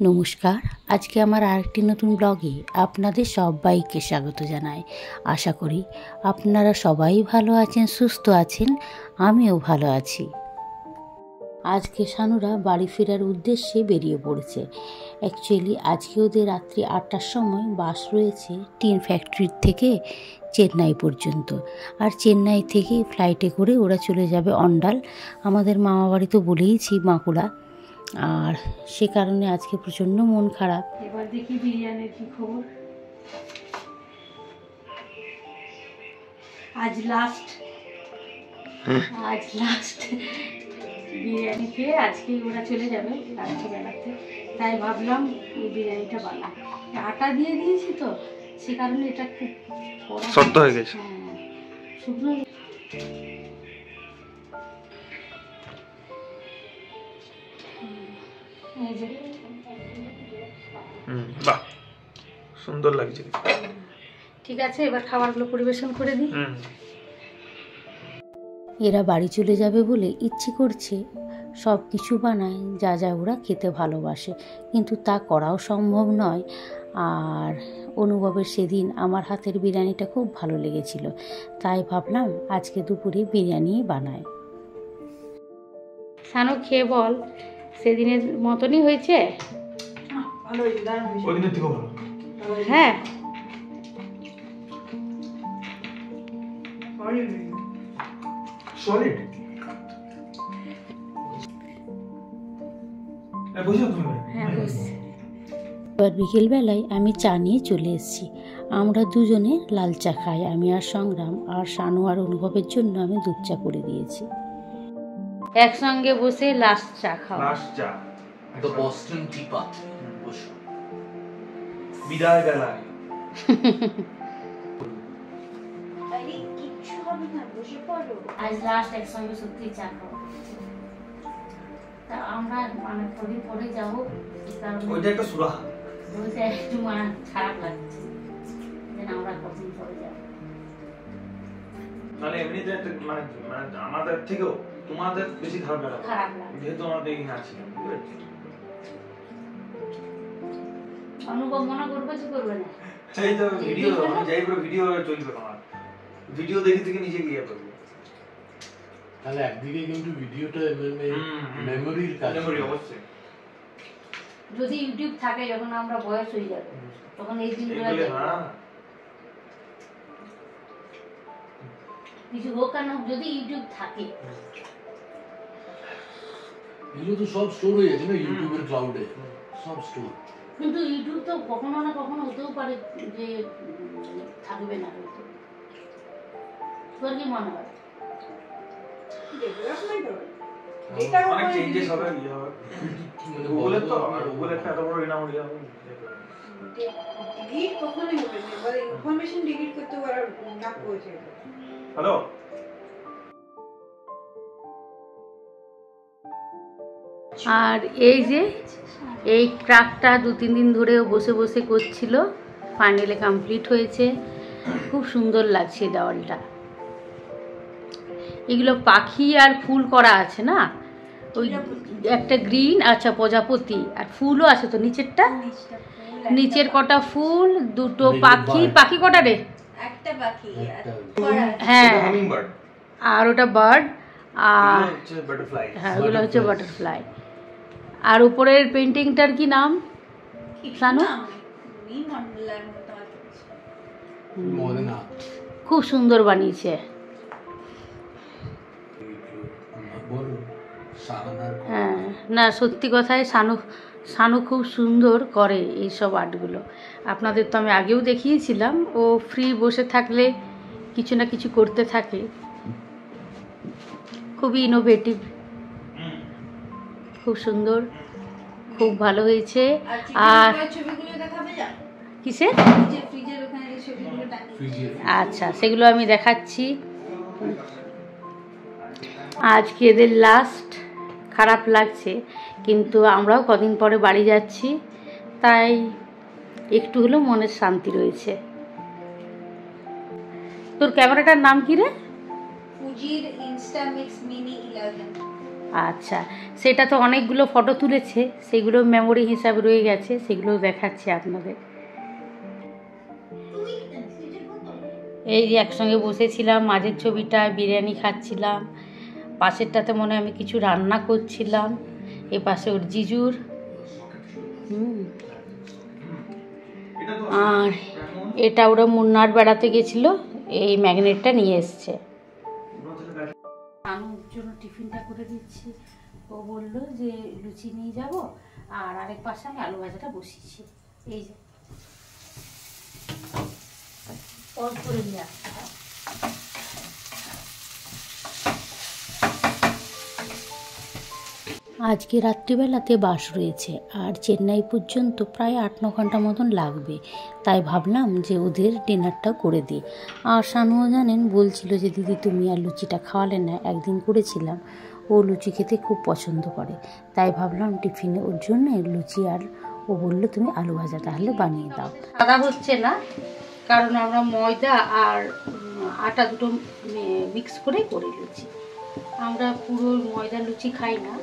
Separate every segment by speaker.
Speaker 1: নমস্কার, আজকে আমার আরেকটি নতুন ব্লগে আপনাদের সবাইকে স্বাগত জানাই। আশা করি আপনারা সবাই ভালো আছেন, সুস্থ আছেন, আমিও ভালো আছি। আজকে শানুরা বাড়ি ফেরার উদ্দেশ্যে বেরিয়ে পড়েছে। অ্যাকচুয়ালি আজকে ওদের রাত্রি 8টার সময় বাস রয়েছে টিন ফ্যাক্টরির থেকে চেন্নাই পর্যন্ত। আর চেন্নাই থেকে ফ্লাইটে করে ওরা চলে যাবে অন্ডাল। আমাদের মামা বাড়ি তো বলেইছি, বাঁকুড়া। আর সে কারণে আজকে প্রচণ্ড মন খারাপ।
Speaker 2: এবার দেখি বিরিয়ানির কি খবর। আজ লাস্ট বিরিয়ানি খেয়ে আজকে ওরা চলে যাবে রাত্রিবেলাতে। তাই ভাবলাম এই বিরিয়ানিটা বানাই। আটা দিয়ে দিয়েছি তো, সে কারণে এটা খুব শক্ত হয়ে গেছে। হ্যাঁ, শুকনো
Speaker 3: বাহ, সুন্দর লাগছে।
Speaker 2: ঠিক আছে, এবার খাবারগুলো পরিবেশন করে দিই।
Speaker 1: এরা বাড়ি চলে যাবে বলে ইচ্ছে করছে সব কিছু বানায় যা যা ওরা খেতে ভালোবাসে, কিন্তু তা করাও সম্ভব নয়। আর অনুভবের সেদিন আমার হাতের বিরিয়ানিটা খুব ভালো লেগেছিল, তাই ভাবলাম আজকে দুপুরে বিরিয়ানি বানাই।
Speaker 2: সানু খেয়ে বল, সেদিনের মতনই হয়েছে? হ্যাঁ,
Speaker 1: এবার বিকেলবেলায় আমি চা নিয়ে চলে এসেছি। আমরা দুজনে লাল চা খাই, আমি আর সংগ্রাম। আর শানু আর অনুভবের জন্য আমি দুধ চা করে দিয়েছি।
Speaker 2: একসঙ্গে বসে লাস্ট চা খাও।
Speaker 3: লাস্ট চা,
Speaker 4: দ্য বস্টন টি পাত। বসো,
Speaker 3: বিদায় বেলায়।
Speaker 2: আজ লাস্ট একসঙ্গে সত্যি চা খাও। তা আমরা মানে পরে যাবো,
Speaker 3: ওইটা একটা সুরাহা,
Speaker 2: ওইটা একটু মানে খারাপ লাগছে যে আমরা কতদিন পরে যাবো।
Speaker 3: মানে এমনিতে একটা মানে আমাদের থেকেও তোমাদের বেশি খারাপ লাগে, যেহেতু আমাদের এখানে আছি।
Speaker 2: অনুভব মনে করবে যে করবে না,
Speaker 3: সেই তো ভিডিও আমি যাই পুরো ভিডিও চলবে, তোমার ভিডিও দেখে থেকে নিজে গিয়ে করবে।
Speaker 4: তাহলে একদিকে কিন্তু ভিডিওটা মেমোরির কাজ,
Speaker 3: মেমোরি অবশ্যই।
Speaker 2: যদি ইউটিউব থাকে, যখন আমরা বয়স হয়ে যাবে তখন এই দিনগুলো কিছু হোক কেন, যদি ইউটিউব থাকে
Speaker 4: এগুলো তো সব স্টোর হয়ে যাচ্ছে না ইউটিউবের ক্লাউডে, সব স্টোর।
Speaker 2: কিন্তু ইউটিউব তো কখনো না কখনো হতেও পারে যে থাকবে না, হয়তো। তোর কি মনে হয়?
Speaker 3: অনেক চেঞ্জেস হবে, ইয়ে হবে। গুগলের তো গুগলের এত বড় ইনাম হয়ে যাবে,
Speaker 5: ডিলিট কখনোই হবে না, বলে ইনফরমেশন ডিলিট করতে পারার না পৌঁছে।
Speaker 3: হ্যালো,
Speaker 2: আর এই যে এই ট্রাকটা 2-3 দিন ধরেও বসে বসে করছিল, ফাইনালি কমপ্লিট হয়েছে। খুব সুন্দর লাগছে দেওয়ালটা। এগুলো পাখি আর ফুল করা আছে না, ওই একটা গ্রিন, আচ্ছা প্রজাপতি, আর ফুলও আছে তো নিচেরটা, নিচের কটা ফুল, দুটো পাখি। পাখি কটা রে?
Speaker 5: একটা পাখি,
Speaker 2: হ্যাঁ, আর ওটা বার্ড, আর
Speaker 3: বাটারফ্লাই।
Speaker 2: হ্যাঁ ওগুলো হচ্ছে বাটারফ্লাই। আর উপরের পেন্টিংটার কি নাম জানো? খুব সুন্দর বানিয়েছে। হ্যাঁ, না সত্যি কথাই শানু খুব সুন্দর করে এইসব আর্টগুলো। আপনাদের তো আমি আগেও দেখিয়েছিলাম, ও ফ্রি বসে থাকলে কিছু না কিছু করতে থাকে, খুবই ইনোভেটিভ, খুব সুন্দর, খুব ভালো হয়েছে। আর কিসের? আচ্ছা, সেগুলো আমি দেখাচ্ছি। আজকে এদের লাস্ট, খারাপ লাগছে, কিন্তু আমরাও কদিন পরে বাড়ি যাচ্ছি, তাই একটু হলেও মনের শান্তি রয়েছে। তোর ক্যামেরাটার নাম কি রে?
Speaker 5: ফুজির ইনস্টামিক্স মিনি 11।
Speaker 2: আচ্ছা, সেটা তো অনেকগুলো ফটো তুলেছে, সেগুলো মেমোরি হিসাবে রয়ে গেছে, সেগুলো দেখাচ্ছি আপনাদের। এই যে একসঙ্গে বসেছিলাম, মাঝের ছবিটা বিরিয়ানি খাচ্ছিলাম, পাশেরটাতে মনে হয় আমি কিছু রান্না করছিলাম, এ পাশে ওর জিজুর। আর এটা ওরা মুন্নার বেড়াতে গেছিলো, এই ম্যাগনেটটা নিয়ে এসছে। আনুর জন্য টিফিনটা করে দিচ্ছি। ও বললো যে লুচি নিয়ে যাব, আর আরেক পাশে আমি আলু ভাজাটা বসিয়েছি। এই যে পজ করে নিয়ে আসতে হবে।
Speaker 1: আজকে রাত্রিবেলাতে বাস রয়েছে, আর চেন্নাই পর্যন্ত প্রায় 8-9 ঘন্টা মতন লাগবে। তাই ভাবলাম যে ওদের ডিনারটা করে দিই। আর শানুও জানেন, বলছিল যে দিদি তুমি আর লুচিটা খাওয়ালে না, একদিন করেছিলাম। ও লুচি খেতে খুব পছন্দ করে, তাই ভাবলাম টিফিনে ওর জন্য লুচি, আর ও বললো তুমি আলু ভাজা তাহলে বানিয়ে দাও।
Speaker 2: সাদা হচ্ছে না, কারণ আমরা ময়দা আর আটা দুটো মিক্স করে করি লুচি। আমরা পুরো ময়দা লুচি খাই না,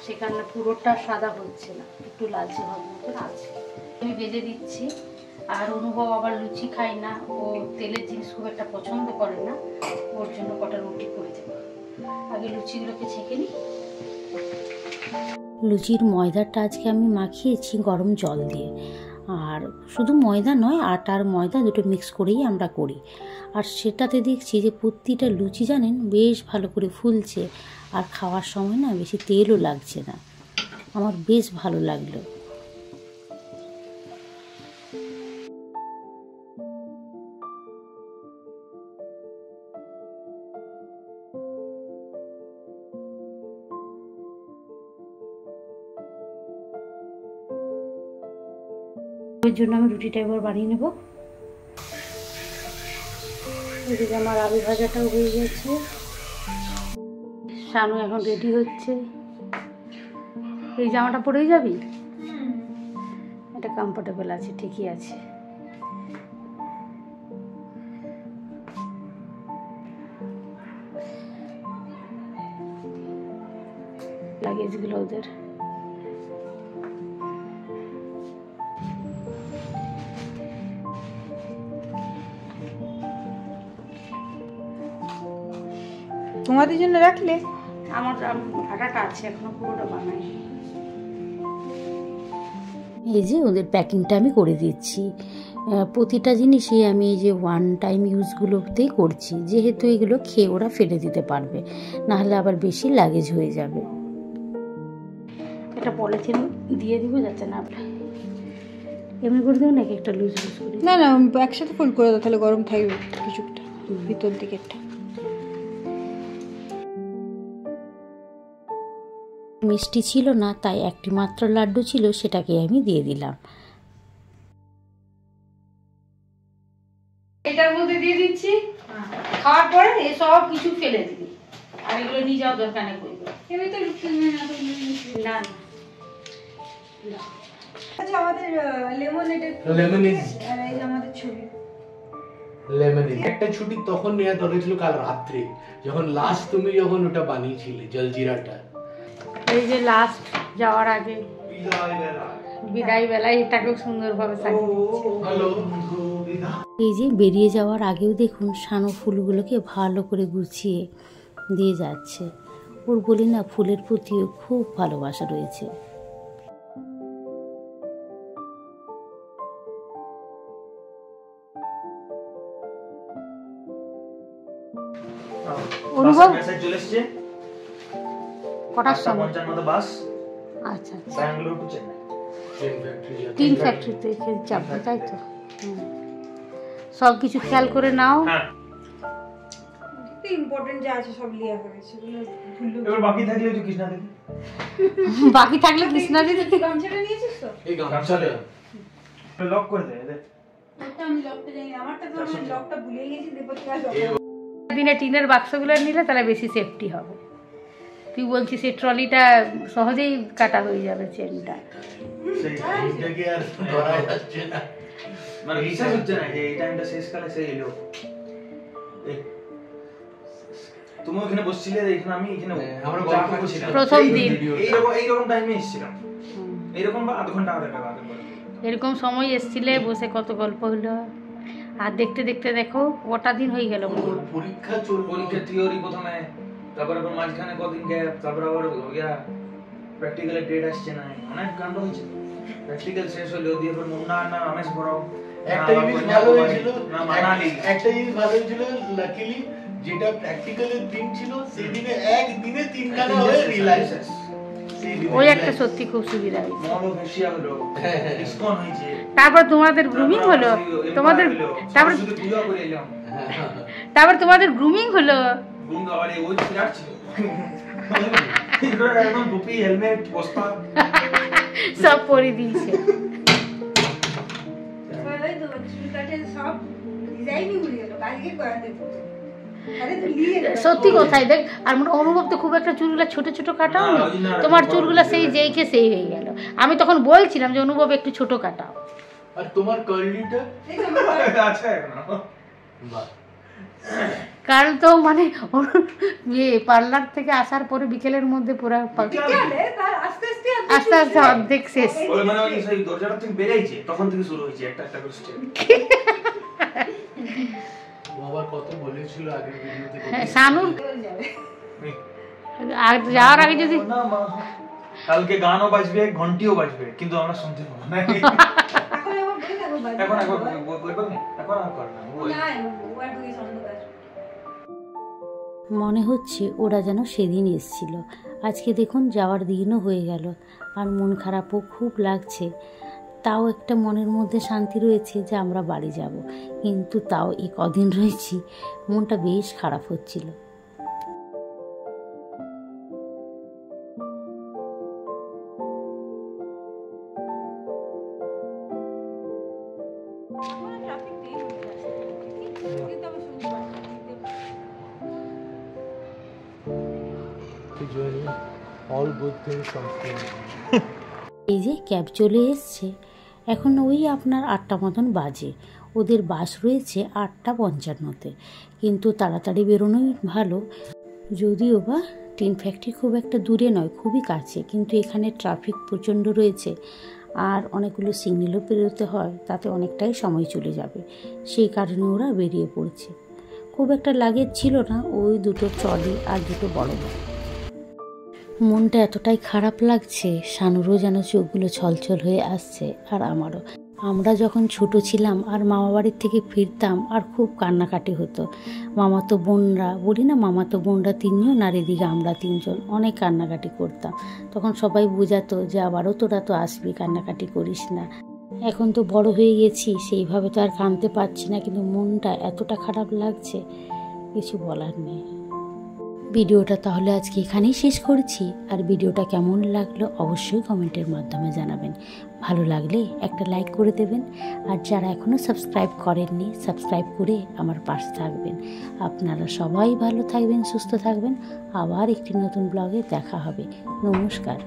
Speaker 2: সেখানে পুরোটা সাদা হচ্ছে না, একটু লালচে ভাব মতন আছে। আমি ভেজে দিচ্ছি। আর অনুভব আবার লুচি খাই না, ও তেলের জিনিস খুব একটা পছন্দ করে না, ওর জন্য কটা রুটি করে দেবো। আগে লুচিগুলোকে ছেঁকে নিই।
Speaker 1: লুচির ময়দাটা আজকে আমি মাখিয়েছি গরম জল দিয়ে। আর শুধু ময়দা নয়, আটা আর ময়দা দুটো মিক্স করেই আমরা করি। আর সেটাতে দেখছি যে প্রতিটা লুচি জানেন বেশ ভালো করে ফুলছে, আর খাওয়ার সময় না বেশি তেলও লাগছে না। আমার বেশ ভালো লাগলো।
Speaker 2: ওর জন্য আমি রুটিটা এবার বানিয়ে নেব। এদিকে আমার আলু ভাজাটাও হয়ে গেছে। শানু এখন রেডি হচ্ছে। এই জামাটা পরেই যাবি? এটা কমফোর্টেবল আছে, ঠিকই আছে। লাগেজগুলো ওদের।
Speaker 5: তোমাদের জন্য রাখলে?
Speaker 2: আমার আটাটা আছে, এখনো পুরোটা বানাই।
Speaker 1: এই যে ওদের প্যাকিংটা আমি করে দিচ্ছি। প্রতিটা জিনিসই আমি এই যে ওয়ান টাইম ইউজগুলোতেই করছি, যেহেতু এগুলো খেয়ে ওরা ফেলে দিতে পারবে, নাহলে আবার বেশি লাগেজ হয়ে যাবে।
Speaker 2: এটা পলিথিন দিয়ে দিব যাতে না এমনি করে দেবো নাকি একটা লুজ লুজ করে?
Speaker 5: না না, একসাথে ফুল করে দাও, তাহলে গরম থাকবে কিছুটা ভিতর দিকেরটা।
Speaker 1: মিষ্টি ছিল না, তাই একটি মাত্র লাড্ডু ছিল, সেটাকে আমি দিয়ে দিলাম।
Speaker 2: এটার মধ্যে দিয়ে দিচ্ছি। খাওয়ার পরে এই সব কিছু ফেলে দিবি, আর এগুলো নিয়ে যাওয়ার দরকার নেই। করবে না না।
Speaker 5: আচ্ছা, আমাদের লেমনেডের আর এই আমাদের ছবি
Speaker 4: লেমনেড একটা ছুটি তখন নেওয়া দরকার ছিল, কাল রাত্রে যখন লাস্ট তুমি যখন ওটা বানিয়েছিলে জলজিরাটা।
Speaker 2: এই যে লাস্ট যাওয়ার আগে বিদায় বেলায় এটাকেও সুন্দরভাবে সাজিয়ে দিচ্ছে।
Speaker 1: এই যে বেরিয়ে যাওয়ার আগেও দেখুন শানু ফুলগুলোকে ভালো করে গুছিয়ে দিয়ে যাচ্ছে। ওর বলি না, ফুলের প্রতিও খুব ভালোবাসা রয়েছে।
Speaker 2: অনুভব
Speaker 3: চলে এসছে
Speaker 2: কটার সময়?
Speaker 3: 55 বাস।
Speaker 2: আচ্ছা আচ্ছা,
Speaker 3: ব্যাঙ্গালোর টু চেন্নাই।
Speaker 2: টিন ফ্যাক্টরিতে যাবো, তাই তো? সব কিছু খেয়াল করে নাও।
Speaker 3: হ্যাঁ,
Speaker 5: ইম্পর্টেন্ট যা আছে সব লিয়া হয়ে গেছে।
Speaker 3: এবার বাকি থাকলে যে কৃষ্ণা দেখি,
Speaker 2: বাকি থাকলে কৃষ্ণা দিদি।
Speaker 5: তুই গামছাটা নিয়েছিস তো?
Speaker 4: এই গামছাটা
Speaker 3: লক করে দে এদের।
Speaker 5: ওটা আমি লকটা জানি না, আমারটা তো আমি লকটা ভুলে গেছি, দেবো কি আর লক।
Speaker 2: দিনে টিনের বাক্সগুলো নিলে তাহলে বেশি সেফটি হবে। তুই বলছিস এই ট্রলিটা সহজেই কাটা হয়ে যাবে চেনটা।
Speaker 3: সেই
Speaker 4: এইটাকে আর ধরা যাচ্ছে না,
Speaker 3: মানে বিশ্বাস হচ্ছে না যে এই টাইমটা শেষকালে সে এলো। তুমি ওখানে বসছিলে, এখানে আমি এখানে
Speaker 4: আমরা
Speaker 3: চা
Speaker 4: গল্প
Speaker 3: খাচ্ছিলাম।
Speaker 2: প্রথম দিন
Speaker 3: এইরকম টাইমে এসেছিলাম, এইরকম বা আধ ঘন্টা আগে আগে করে।
Speaker 2: এরকম সময় এসছিলে, বসে কত গল্প হলো। আর দেখতে দেখতে দেখো কটা দিন হয়ে গেল।
Speaker 4: পরীক্ষা চলবে,
Speaker 3: পরীক্ষা থিওরি প্রথমে, তারপর আবার মাঝখানে কদিন গ্যাপ, তারপর আবার প্র্যাকটিক্যালের ডেট আসছে না, অনেক কাণ্ড হয়েছে। প্র্যাকটিক্যাল শেষ হলো, দিয়ে আবার মুন্না না আমেশ বড়াও।
Speaker 4: একটা জিনিস ভালো হয়েছিল, একটা জিনিস ভালো হয়েছিল লাকিলি, যেটা প্র্যাকটিক্যালের দিন ছিল সেদিনে একদিনে 3 খানা হয়ে রিল্যাক্স।
Speaker 2: ওই একটা সত্যি খুব সুবিধা হয়েছে।
Speaker 3: মলো ফেসিয়া হলো, ডিসকাউন্ট হয়েছে,
Speaker 2: তারপর তোমাদের গ্রুমিং হলো, তোমাদের তারপর
Speaker 3: শুধু পূজা করে এলাম,
Speaker 2: তারপর তোমাদের গ্রুমিং হলো।
Speaker 3: ঘুম দাওয়ারে ওই ফিরার ছিল একদম টুপি হেলমেট বস্তা
Speaker 2: সব পরে দিয়েছে।
Speaker 5: ওই তো চুল কাটের সব ডিজাইনই ভুলে গেল, কালকে করাতে বলছে। আরে তো নিয়ে
Speaker 2: সত্যি কথাই দেখ। আর মনে অনুভব তো খুব একটা চুলগুলো ছোট ছোট কাটাও
Speaker 3: না,
Speaker 2: না,
Speaker 3: ওই জন্য আর
Speaker 2: তোমার
Speaker 3: বড়
Speaker 2: চুলগুলো
Speaker 3: হয়ে
Speaker 2: সেই
Speaker 3: গেল।
Speaker 2: যেইকে সেই হয়ে গেল। আমি তখন বলছিলাম যে অনুভব একটু ছোট কাটাও।
Speaker 4: আর তোমার কার্লিটা
Speaker 3: আচ্ছা এখনো
Speaker 4: বাহ,
Speaker 2: কারণ তো মানে পার্লার থেকে আসার পরে বিকেলের মধ্যে পুরো
Speaker 5: বিকালে তার আস্তে আস্তে
Speaker 2: আস্তে আস্তে অর্ধেক শেষ।
Speaker 3: ওই মানে ওই সেই দরজাটা থেকে বেরিয়েছে, তখন থেকে শুরু হয়েছে একটা একটা করে স্টেপ।
Speaker 4: বাবা কত বলেছিল আগের ভিডিওতে।
Speaker 2: হ্যাঁ, শানু
Speaker 5: যাবে।
Speaker 2: আর যাওয়ার আগে যদি
Speaker 3: কালকে গানও বাজবে, ঘন্টিও বাজবে, কিন্তু আমরা শুনতে পাবো না।
Speaker 5: এখন আবার বলে থাকো বাজে।
Speaker 3: এখন বলবো না, এখন আর কর না। ওই
Speaker 5: না ও আর দুই সন্ধ্যা।
Speaker 1: মনে হচ্ছে ওরা যেন সেদিন এসেছিল। আজকে দেখুন যাওয়ার দিনও হয়ে গেল, আর মন খারাপও খুব লাগছে। তাও একটা মনের মধ্যে শান্তি রয়েছে যে আমরা বাড়ি যাব, কিন্তু তাও এই কদিন রয়েছি মনটা বেশ খারাপ হচ্ছিল।
Speaker 5: ট্রাফিক নেই কিন্তু আমি শুনতে পাচ্ছি।
Speaker 4: all good things come to an end.
Speaker 1: এই যে ক্যাব চলে এসছে, এখন ওই আপনার 8টা মতন বাজে। ওদের বাস রয়েছে 8:55-তে, কিন্তু তাড়াতাড়ি বেরোনোই ভালো। যদিও বা টিন ফ্যাক্টরি খুব একটা দূরে নয়, খুবই কাছে, কিন্তু এখানে ট্রাফিক প্রচণ্ড রয়েছে আর অনেকগুলো সিগন্যালও পেরোতে হয়, তাতে অনেকটাই সময় চলে যাবে। সেই কারণে ওরা বেরিয়ে পড়ছে। খুব একটা লাগেজ ছিল না, ওই 2টো ট্রলি আর 2টো বড় ব্যাগ। মনটা এতটাই খারাপ লাগছে, শানুরও যেন চোখগুলো ছলছল হয়ে আসছে, আর আমারও। আমরা যখন ছোট ছিলাম আর মামা বাড়ির থেকে ফিরতাম আর খুব কান্নাকাটি হতো। মামাতো বোনরা, বলি না মামাতো বোনরা 3 জন আর এদিকে আমরা 3 জন, অনেক কান্নাকাটি করতাম। তখন সবাই বোঝাতো যে আবারও তোরা তো আসবি, কান্নাকাটি করিস না। এখন তো বড় হয়ে গেছি, সেইভাবে তো আর কাঁদতে পারছি না, কিন্তু মনটা এতটা খারাপ লাগছে কিছু বলার নেই। ভিডিওটা তাহলে আজকে এখানেই শেষ করছি। আর ভিডিওটা কেমন লাগলো অবশ্যই কমেন্টের মাধ্যমে জানাবেন। ভালো লাগলে একটা লাইক করে দেবেন, আর যারা এখনও সাবস্ক্রাইব করেননি সাবস্ক্রাইব করে আমার পাশে থাকবেন। আপনারা সবাই ভালো থাকবেন, সুস্থ থাকবেন। আবার একটি নতুন ব্লগে দেখা হবে। নমস্কার।